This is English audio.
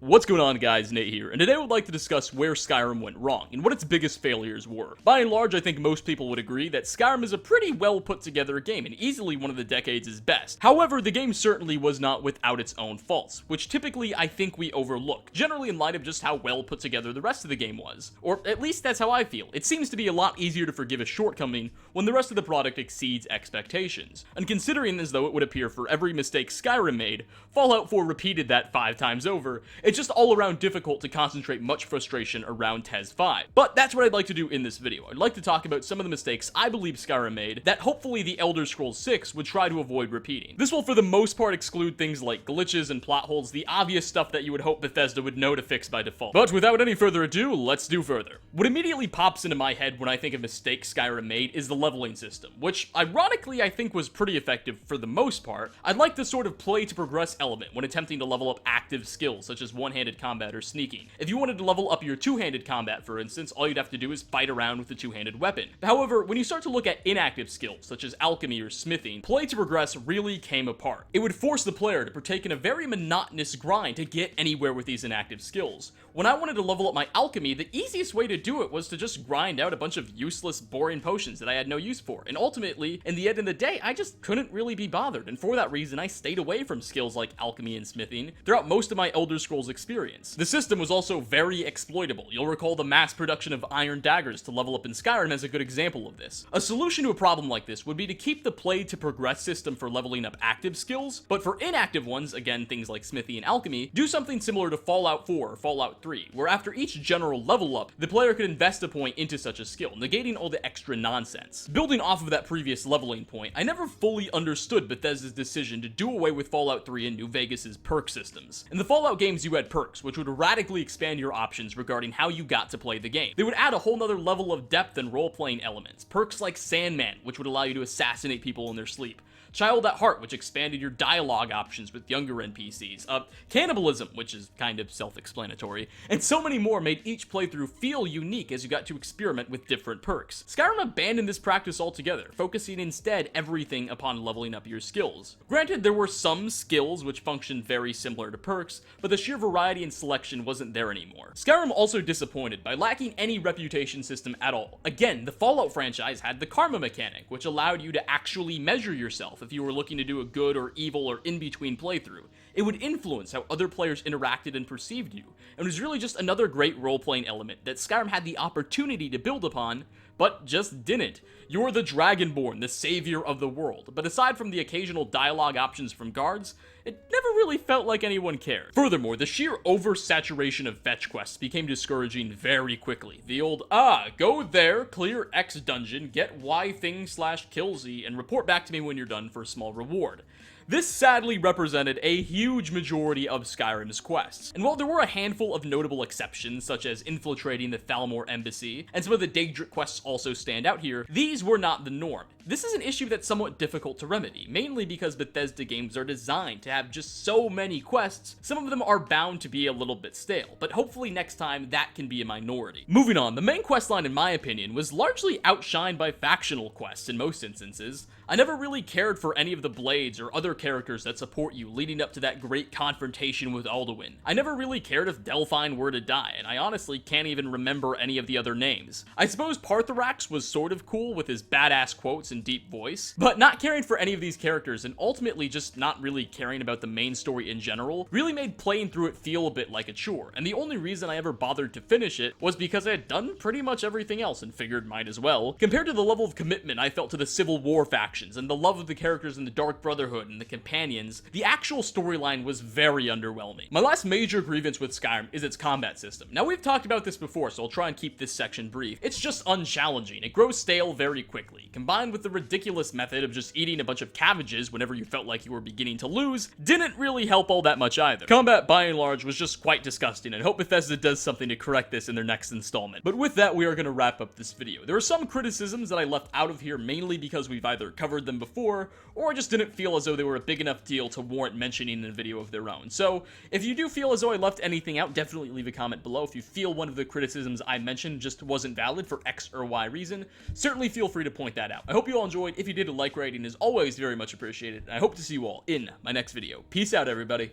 What's going on, guys? Nate here, and today I would like to discuss where Skyrim went wrong and what its biggest failures were. By and large, I think most people would agree that Skyrim is a pretty well put together game and easily one of the decade's best. However, the game certainly was not without its own faults, which typically I think we overlook, generally in light of just how well put together the rest of the game was. Or at least that's how I feel. It seems to be a lot easier to forgive a shortcoming when the rest of the product exceeds expectations. And considering as though it would appear for every mistake Skyrim made, Fallout 4 repeated that 5 times over, it's just all around difficult to concentrate much frustration around TES 5. But that's what I'd like to do in this video. I'd like to talk about some of the mistakes I believe Skyrim made that hopefully the Elder Scrolls 6 would try to avoid repeating. This will for the most part exclude things like glitches and plot holes, the obvious stuff that you would hope Bethesda would know to fix by default. But without any further ado, let's do further. What immediately pops into my head when I think of mistakes Skyrim made is the leveling system, which ironically I think was pretty effective for the most part. I'd like the sort of play to progress element when attempting to level up active skills such as one-handed combat or sneaking. If you wanted to level up your two-handed combat, for instance, all you'd have to do is fight around with a two-handed weapon. However, when you start to look at inactive skills such as alchemy or smithing, play to progress really came apart. It would force the player to partake in a very monotonous grind to get anywhere with these inactive skills. When I wanted to level up my alchemy, the easiest way to do it was to just grind out a bunch of useless, boring potions that I had no use for, and ultimately, in the end of the day, I just couldn't really be bothered, and for that reason, I stayed away from skills like alchemy and smithing throughout most of my Elder Scrolls experience. The system was also very exploitable. You'll recall the mass production of iron daggers to level up in Skyrim as a good example of this. A solution to a problem like this would be to keep the play to progress system for leveling up active skills, but for inactive ones, again things like smithy and alchemy, do something similar to Fallout 4 or Fallout 3, where after each general level up, the player could invest a point into such a skill, negating all the extra nonsense. Building off of that previous leveling point, I never fully understood Bethesda's decision to do away with Fallout 3 and New Vegas's perk systems. In the Fallout games you had perks, which would radically expand your options regarding how you got to play the game. They would add a whole nother level of depth and role-playing elements. Perks like Sandman, which would allow you to assassinate people in their sleep. Child at Heart, which expanded your dialogue options with younger NPCs, Cannibalism, which is kind of self-explanatory, and so many more made each playthrough feel unique as you got to experiment with different perks. Skyrim abandoned this practice altogether, focusing instead everything upon leveling up your skills. Granted, there were some skills which functioned very similar to perks, but the sheer variety and selection wasn't there anymore. Skyrim also disappointed by lacking any reputation system at all. Again, the Fallout franchise had the karma mechanic, which allowed you to actually measure yourself if you were looking to do a good or evil or in-between playthrough. It would influence how other players interacted and perceived you, and was really just another great role-playing element that Skyrim had the opportunity to build upon, but just didn't. You're the Dragonborn, the savior of the world, but aside from the occasional dialogue options from guards, it never really felt like anyone cared. Furthermore, the sheer oversaturation of fetch quests became discouraging very quickly. The old, go there, clear X dungeon, get Y thing / kill Z, and report back to me when you're done for a small reward. This sadly represented a huge majority of Skyrim's quests, and while there were a handful of notable exceptions, such as infiltrating the Thalmor embassy, and some of the Daedric quests also stand out here, these were not the norm. This is an issue that's somewhat difficult to remedy, mainly because Bethesda games are designed to have just so many quests, some of them are bound to be a little bit stale, but hopefully next time that can be a minority. Moving on, the main questline in my opinion was largely outshined by factional quests in most instances. I never really cared for any of the Blades or other characters that support you leading up to that great confrontation with Alduin. I never really cared if Delphine were to die, and I honestly can't even remember any of the other names. I suppose Partharax was sort of cool with his badass quotes and deep voice, but not caring for any of these characters and ultimately just not really caring about the main story in general really made playing through it feel a bit like a chore, and the only reason I ever bothered to finish it was because I had done pretty much everything else and figured might as well. Compared to the level of commitment I felt to the Civil War factions and the love of the characters in the Dark Brotherhood and the companions, the actual storyline was very underwhelming. My last major grievance with Skyrim is its combat system. Now we've talked about this before, so I'll try and keep this section brief. It's just unchallenging. It grows stale very quickly. Combined with the ridiculous method of just eating a bunch of cabbages whenever you felt like you were beginning to lose, didn't really help all that much either. Combat by and large was just quite disgusting, and I hope Bethesda does something to correct this in their next installment. But with that, we are going to wrap up this video. There are some criticisms that I left out of here mainly because we've either covered them before, or I just didn't feel as though they were a big enough deal to warrant mentioning in a video of their own. So, if you do feel as though I left anything out, definitely leave a comment below. If you feel one of the criticisms I mentioned just wasn't valid for X or Y reason, certainly feel free to point that out. I hope you all enjoyed. If you did, a like rating is always very much appreciated, and I hope to see you all in my next video. Peace out, everybody.